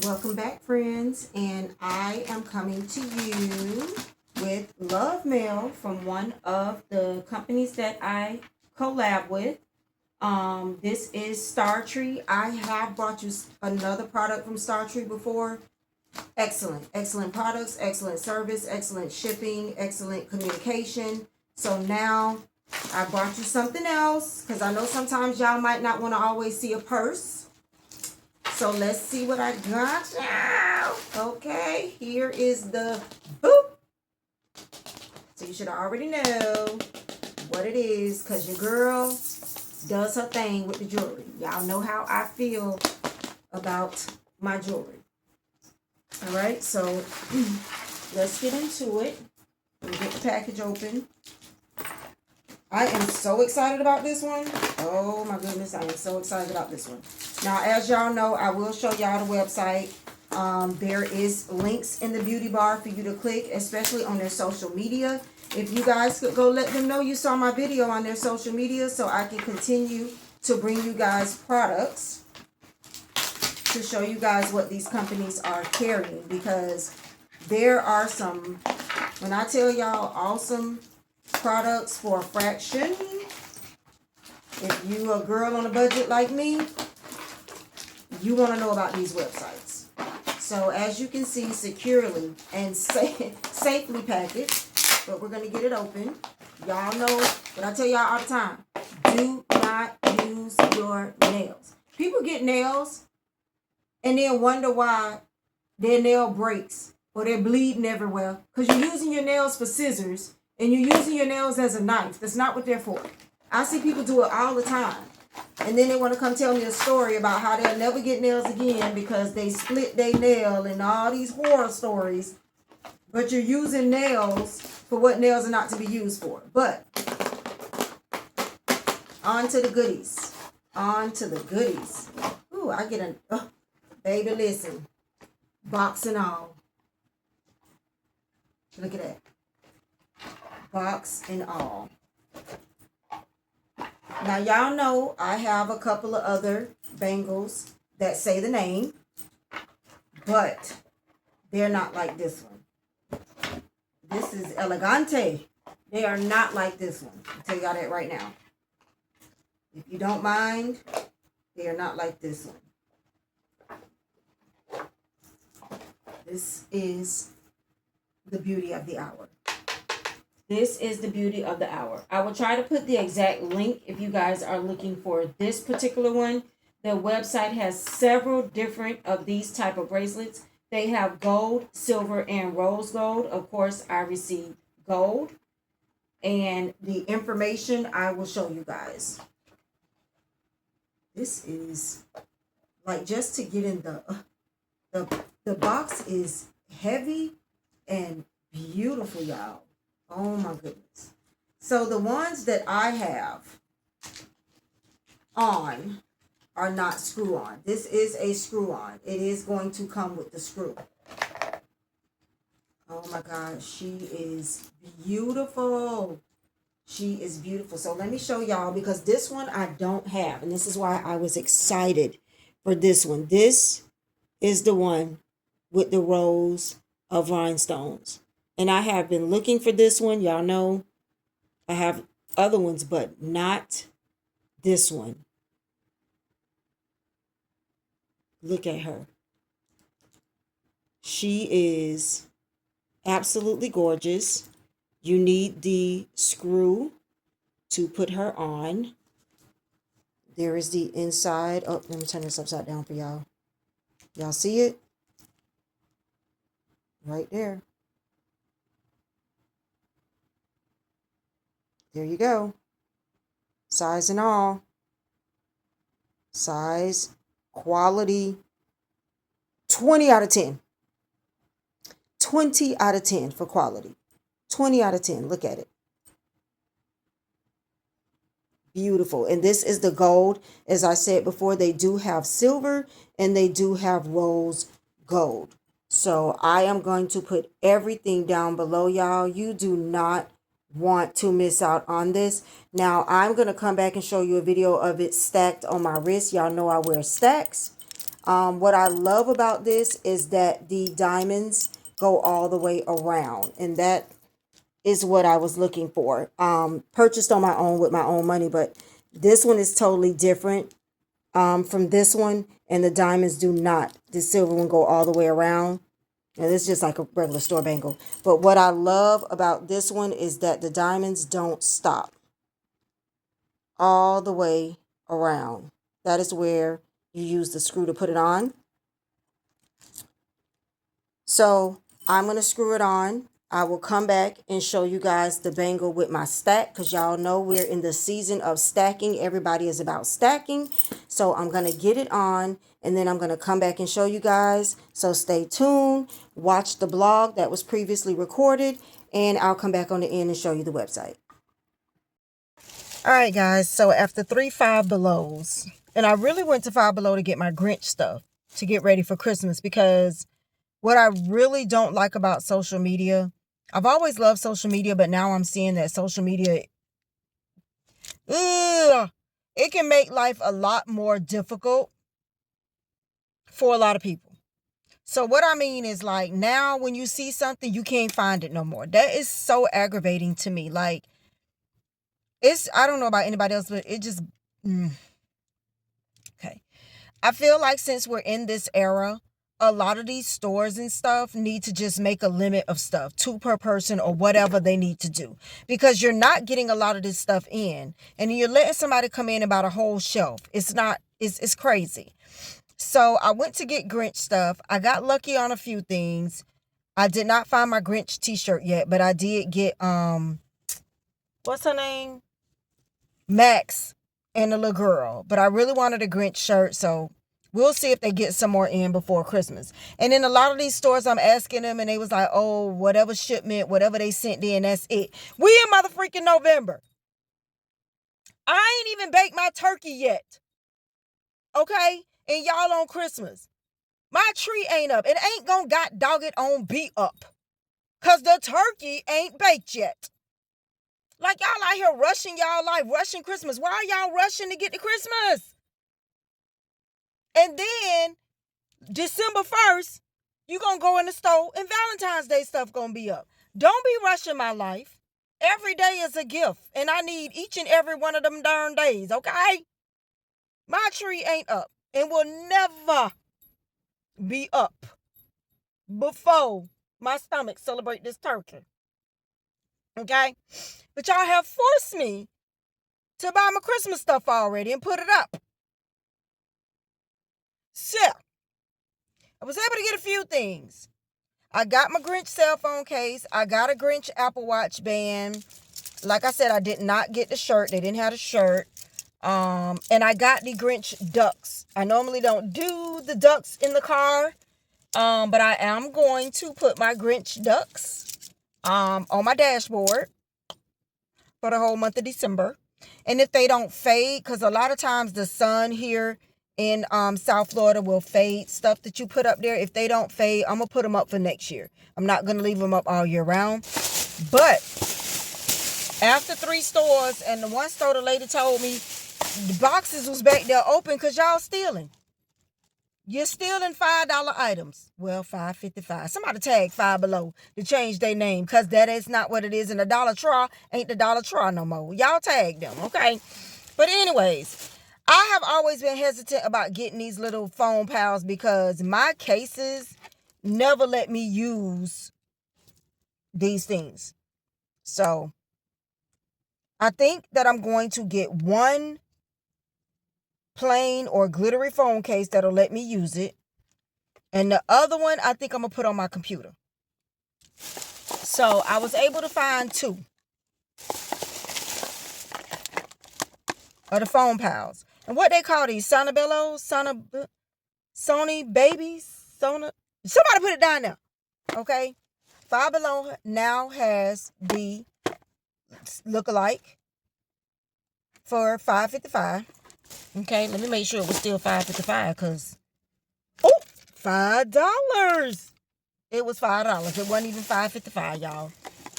Welcome back, friends, and I am coming to you with love mail from one of the companies that I collab with. This is STARTREE. I have brought you another product from STARTREE before. Excellent products, excellent service, excellent shipping, excellent communication. So now I brought you something else because I know sometimes y'all might not want to always see a purse. So let's see what I got now. Okay, here is the boop. So you should already know what it is because your girl does her thing with the jewelry. Y'all know how I feel about my jewelry. All right, so let's get into it. Let me get the package open. I am so excited about this one. Oh my goodness, I am so excited about this one. Now, as y'all know, I will show y'all the website. There is links in the beauty bar for you to click, especially on their social media. If you guys could go let them know you saw my video on their social media so I can continue to bring you guys products to show you guys what these companies are carrying, because there are some, when I tell y'all, awesome products for a fraction. If you a girl on a budget like me, you want to know about these websites. So as you can see, securely and safely packaged, but we're going to get it open. Y'all know what I tell y'all all the time. Do not use your nails. People get nails and then wonder why their nail breaks or they're bleeding everywhere because you're using your nails for scissors and you're using your nails as a knife. That's not what they're for. I see people do it all the time. And then they want to come tell me a story about how they'll never get nails again because they split their nail and all these horror stories. But you're using nails for what nails are not to be used for. But on to the goodies. On to the goodies. Ooh, I get baby, listen. Box and all. Look at that. Box and all. Now, y'all know I have a couple of other bangles that say the name, but they're not like this one. This is Elegante. They are not like this one. I'll tell y'all that right now. If you don't mind, they are not like this one. This is the beauty of the hour. This is the beauty of the hour. I will try to put the exact link if you guys are looking for this particular one. The website has several different of these type of bracelets. They have gold, silver, and rose gold. Of course, I received gold. And the information I will show you guys. This is like just to get in the box is heavy and beautiful, y'all. Oh my goodness. So the ones that I have on are not screw on. This is a screw on. It is going to come with the screw. Oh my gosh, she is beautiful. She is beautiful. So let me show y'all, because this one I don't have, and this is why I was excited for this one. This is the one with the rows of rhinestones. And I have been looking for this one. Y'all know I have other ones, but not this one. Look at her. She is absolutely gorgeous. You need the screw to put her on. There is the inside. Oh, let me turn this upside down for y'all. Y'all see it? Right there. There you go. Size and all. Size, quality, 20 out of 10. 20 out of 10 for quality. 20 out of 10. Look at it. Beautiful. And this is the gold. As I said before, they do have silver and they do have rose gold. So I am going to put everything down below, y'all. You do not want to miss out on this. Now I'm going to come back and show you a video of it stacked on my wrist. Y'all know I wear stacks. What I love about this is that the diamonds go all the way around, and that is what I was looking for. Purchased on my own with my own money, but this one is totally different from this one, and the diamonds do not. The silver one go all the way around. Now, this is just like a regular store bangle. But what I love about this one is that the diamonds don't stop all the way around. That is where you use the screw to put it on. So I'm going to screw it on. I will come back and show you guys the bangle with my stack, because y'all know we're in the season of stacking. Everybody is about stacking. So I'm going to get it on, and then I'm going to come back and show you guys. So stay tuned. Watch the blog that was previously recorded, and I'll come back on the end and show you the website. All right, guys. So after 3 Five Belows, and I really went to Five Below to get my Grinch stuff to get ready for Christmas, because what I really don't like about social media, I've always loved social media, but now I'm seeing that social media, it can make life a lot more difficult for a lot of people. So what I mean is, like, now when you see something, you can't find it no more. That is so aggravating to me. Like, I don't know about anybody else, but it just, okay. I feel like since we're in this era, a lot of these stores and stuff need to just make a limit of stuff, 2 per person or whatever they need to do, because you're not getting a lot of this stuff in, and you're letting somebody come in about a whole shelf. It's crazy. So I went to get Grinch stuff. I got lucky on a few things. I did not find my Grinch t-shirt yet, but I did get, what's her name? Max and the little girl. But I really wanted a Grinch shirt, so we'll see if they get some more in before Christmas. And in a lot of these stores, I'm asking them, and they was like, oh, whatever shipment, whatever they sent in, that's it. We in motherfucking November. I ain't even baked my turkey yet. Okay? And y'all on Christmas. My tree ain't up. It ain't gonna got dog it on be up. Because the turkey ain't baked yet. Like, y'all out here rushing y'all life, rushing Christmas. Why are y'all rushing to get to Christmas? And then December 1st, you going to go in the store and Valentine's Day stuff going to be up. Don't be rushing my life. Every day is a gift, and I need each and every one of them darn days, okay? My tree ain't up and will never be up before my stomach celebrate this turkey, okay? But y'all have forced me to buy my Christmas stuff already and put it up. So, I was able to get a few things. I got my Grinch cell phone case. I got a Grinch Apple Watch band. Like I said, I did not get the shirt. They didn't have the shirt. And I got the Grinch ducks. I normally don't do the ducks in the car. But I am going to put my Grinch ducks on my dashboard for the whole month of December. And if they don't fade, because a lot of times the sun here in South Florida will fade stuff that you put up there. If they don't fade, I'm going to put them up for next year. I'm not going to leave them up all year round. But after 3 stores, and the one store, the lady told me the boxes was back there open because y'all stealing. You're stealing $5 items. Well, $5.55. Somebody tag Five Below to change their name, because that is not what it is. And the Dollar Tree ain't the Dollar Tree no more. Y'all tag them, okay? But anyways, I have always been hesitant about getting these little phone pals because my cases never let me use these things. So I think that I'm going to get one plain or glittery phone case that'll let me use it. And the other one, I think I'm going to put on my computer. So I was able to find 2 of the phone pals. And what they call these, Sony babies? Somebody put it down there. Okay? Five Below now has the look-alike for $5.55. Okay, let me make sure it was still $5.55 because, $5. It was $5. It wasn't even $5.55, y'all.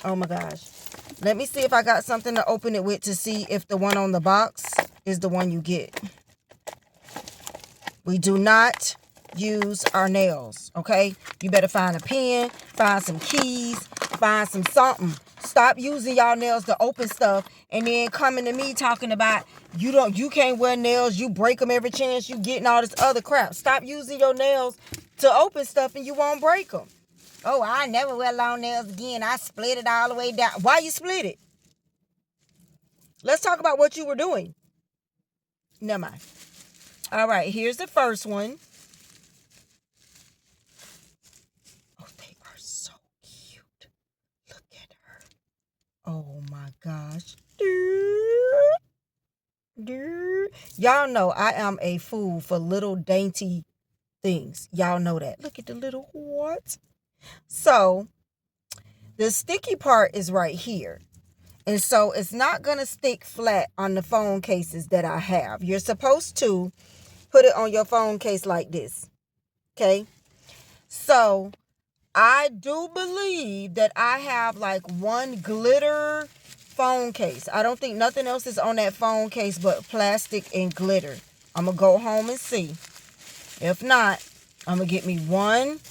Oh my gosh. Let me see if I got something to open it with to see if the one on the box is the one you get. We do not use our nails, okay? You better find a pen, find some keys, find some something. Stop using y'all nails to open stuff and then coming to me talking about you can't wear nails, you break them every chance you get and all this other crap. Stop using your nails to open stuff and you won't break them. Oh, I never wear long nails again. I split it all the way down. Why you split it? Let's talk about what you were doing. Never mind. All right, here's the first one. Oh, they are so cute. Look at her. Oh my gosh. Y'all know I am a fool for little dainty things. Y'all know that. Look at the little what? So the sticky part is right here. And so it's not going to stick flat on the phone cases that I have. You're supposed to put it on your phone case like this. Okay. So I do believe that I have like one glitter phone case. I don't think nothing else is on that phone case but plastic and glitter. I'm going to go home and see. If not, I'm going to get me one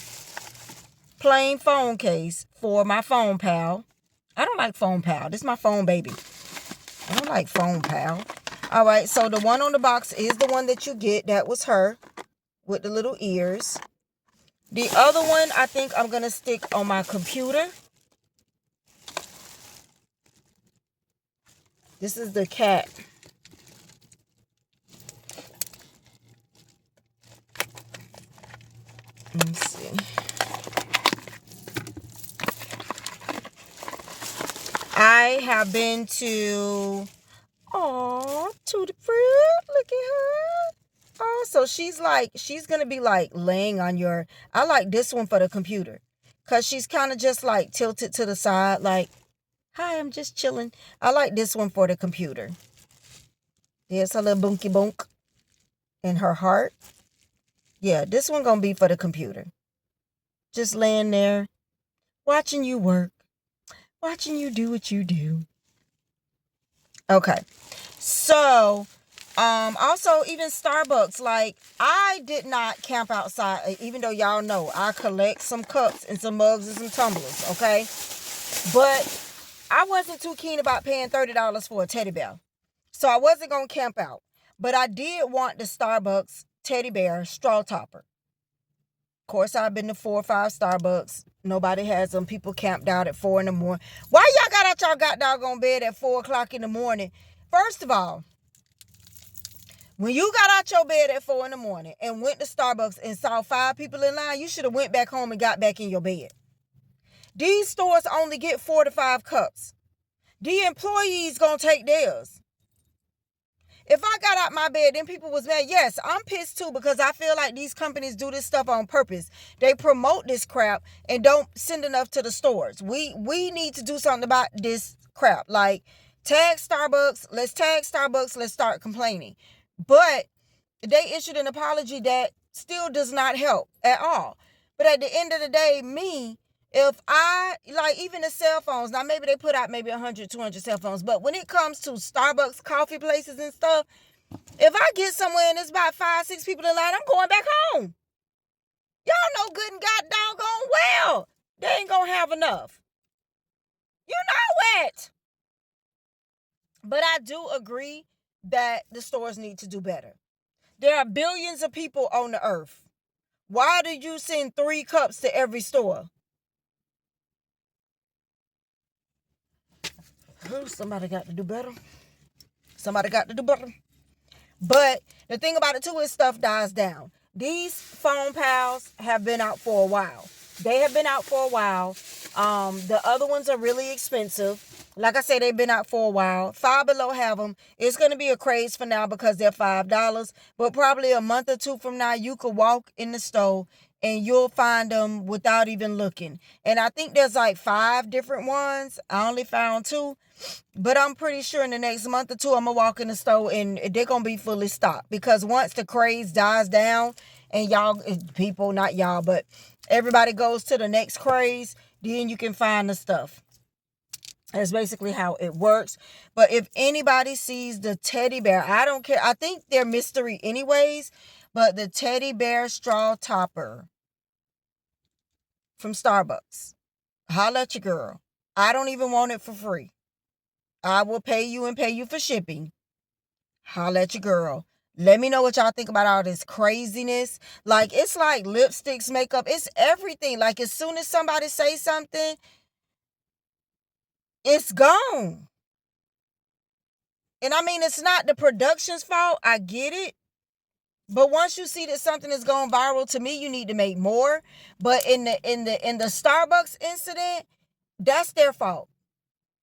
plain phone case for my phone pal. I don't like phone pal. This is my phone baby. I don't like phone pal. All right, so the one on the box is the one that you get. That was her with the little ears. The other one I think I'm going to stick on my computer. This is the cat. Let me see. I have been to, Tutti Fruit, look at her. Oh, so she's going to be like laying on your, I like this one for the computer. Because she's kind of just like tilted to the side, like, hi, I'm just chilling. I like this one for the computer. There's her little bunky bunk in her heart. Yeah, this one going to be for the computer. Just laying there, watching you work. Watching you do what you do. Okay. So, also even Starbucks, like I did not camp outside, even though y'all know I collect some cups and some mugs and some tumblers, okay? But I wasn't too keen about paying $30 for a teddy bear. So I wasn't going to camp out. But I did want the Starbucks teddy bear straw topper. Of course, I've been to 4 or 5 Starbucks. Nobody has them. People camped out at 4 in the morning. Why y'all got out y'all got doggone bed at 4 o'clock in the morning? First of all, when you got out your bed at 4 in the morning and went to Starbucks and saw 5 people in line, you should have went back home and got back in your bed. These stores only get 4 to 5 cups. The employees gonna take theirs. If I got out my bed, then people was mad. Yes, I'm pissed too because I feel like these companies do this stuff on purpose. They promote this crap and don't send enough to the stores. We need to do something about this crap. Like, tag Starbucks. Let's tag Starbucks. Let's start complaining. But they issued an apology that still does not help at all. But at the end of the day, if I, like even the cell phones, now maybe they put out maybe 100, 200 cell phones, but when it comes to Starbucks coffee places and stuff, if I get somewhere and there's about 5, 6 people in line, I'm going back home. Y'all know good and god doggone well they ain't gonna have enough. You know it. But I do agree that the stores need to do better. There are billions of people on the earth. Why do you send 3 cups to every store? Somebody got to do better. Somebody got to do better. But the thing about it too is stuff dies down. These phone pals have been out for a while. They have been out for a while. The other ones are really expensive. Like I said, they've been out for a while. Five Below have them. It's going to be a craze for now because they're $5. But probably a month or 2 from now, you could walk in the store and you'll find them without even looking. And I think there's like 5 different ones. I only found 2. But I'm pretty sure in the next month or 2, I'm going to walk in the store and they're going to be fully stocked. Because once the craze dies down and people, not y'all, but everybody goes to the next craze, then you can find the stuff. That's basically how it works. But if anybody sees the teddy bear, I don't care. I think they're mystery anyways. but the teddy bear straw topper from Starbucks. Holla at your girl. I don't even want it for free. I will pay you and pay you for shipping. Holla at your girl. Let me know what y'all think about all this craziness. Like, it's like lipsticks, makeup. It's everything. Like, as soon as somebody say something, it's gone. And I mean, it's not the production's fault. I get it. But once you see that something is going viral, to me, you need to make more. But in the Starbucks incident, that's their fault.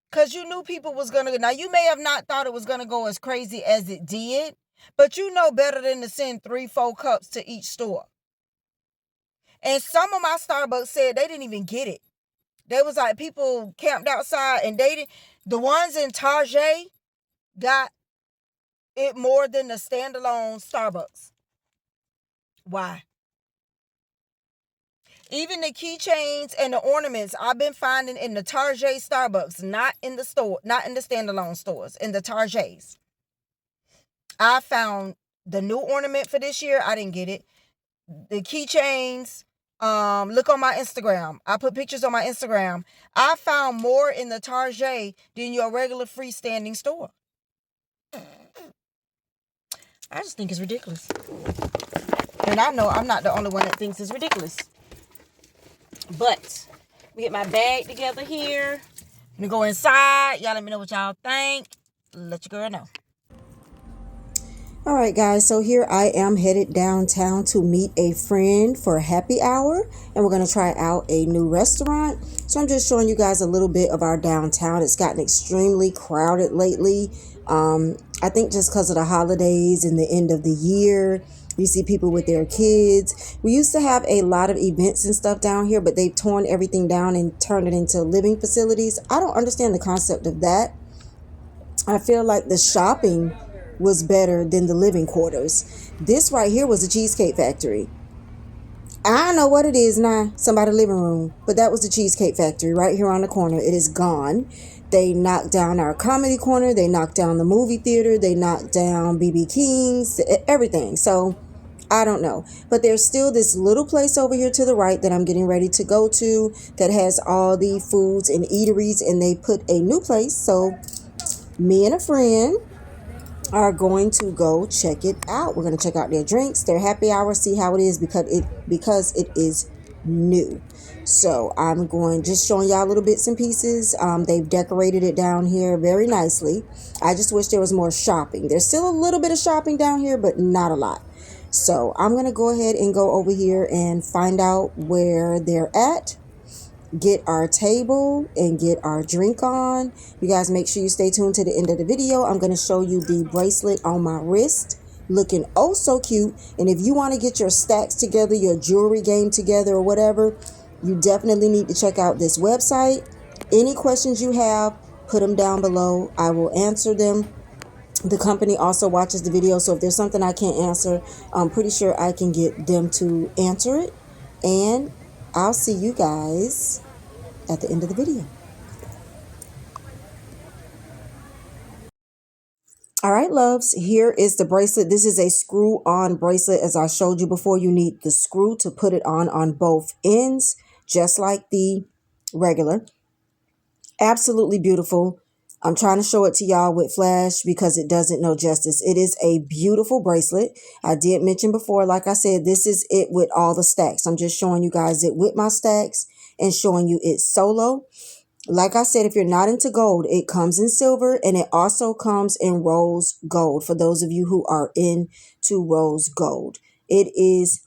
Because you knew people was going to... Now, you may have not thought it was going to go as crazy as it did. But you know better than to send 3-4 cups to each store. And some of my Starbucks said they didn't even get it. They was like, people camped outside and they didn't... The ones in Target got it more than the standalone Starbucks. Why? Even the keychains and the ornaments I've been finding in the Target Starbucks, not in the store, not in the standalone stores, in the Targets. I found the new ornament for this year. I didn't get it. The keychains, look on my Instagram. I put pictures on my Instagram. I found more in the Target than your regular freestanding store. I just think it's ridiculous. And I know I'm not the only one that thinks it's ridiculous. But we get my bag together here. I'm gonna go inside. Y'all let me know what y'all think. Let your girl know. All right, guys. So here I am headed downtown to meet a friend for happy hour. And we're going to try out a new restaurant. So I'm just showing you guys a little bit of our downtown. It's gotten extremely crowded lately. I think just because of the holidays and the end of the year. You see people with their kids. We used to have a lot of events and stuff down here, but they've torn everything down and turned it into living facilities. I don't understand the concept of that. I feel like the shopping was better than the living quarters. This right here was a Cheesecake Factory. I don't know what it is now, somebody's living room, but that was the Cheesecake Factory right here on the corner. It is gone. They knocked down our comedy corner. They knocked down the movie theater. They knocked down BB King's, everything. So I don't know. But there's still this little place over here to the right that I'm getting ready to go to that has all the foods and eateries, and they put a new place. So me and a friend are going to go check it out. We're going to check out their drinks, their happy hour, see how it is because it is new. So I'm going just showing y'all little bits and pieces. They've decorated it down here very nicely. I just wish there was more shopping. There's still a little bit of shopping down here, but not a lot. So I'm going to go ahead and go over here and find out where they're at, get our table and get our drink on. You guys make sure you stay tuned to the end of the video. I'm going to show you the bracelet on my wrist, looking oh so cute. And if you want to get your stacks together, your jewelry game together or whatever, you definitely need to check out this website. Any questions you have, put them down below. I will answer them. The company also watches the video, so if there's something I can't answer, I'm pretty sure I can get them to answer it. And I'll see you guys at the end of the video. All right, loves, here is the bracelet. This is a screw-on bracelet. As I showed you before, you need the screw to put it on both ends, just like the regular. Absolutely beautiful. I'm trying to show it to y'all with flash because it doesn't know justice. It is a beautiful bracelet. I did mention before, like I said, this is it with all the stacks. I'm just showing you guys it with my stacks and showing you it solo. Like I said, if you're not into gold, it comes in silver and it also comes in rose gold for those of you who are into rose gold. It is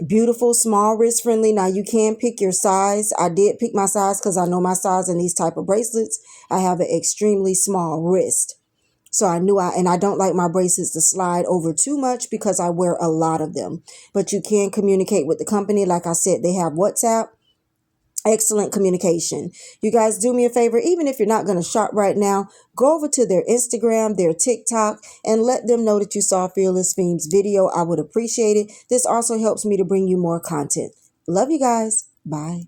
beautiful, small, wrist friendly. Now you can pick your size. I did pick my size because I know my size in these type of bracelets. I have an extremely small wrist. So I knew and I don't like my bracelets to slide over too much because I wear a lot of them. But you can communicate with the company. Like I said, they have WhatsApp. Excellent communication. You guys do me a favor, even if you're not going to shop right now, go over to their Instagram, their TikTok, and let them know that you saw Fearless FEMME's video. I would appreciate it. This also helps me to bring you more content. Love you guys. Bye.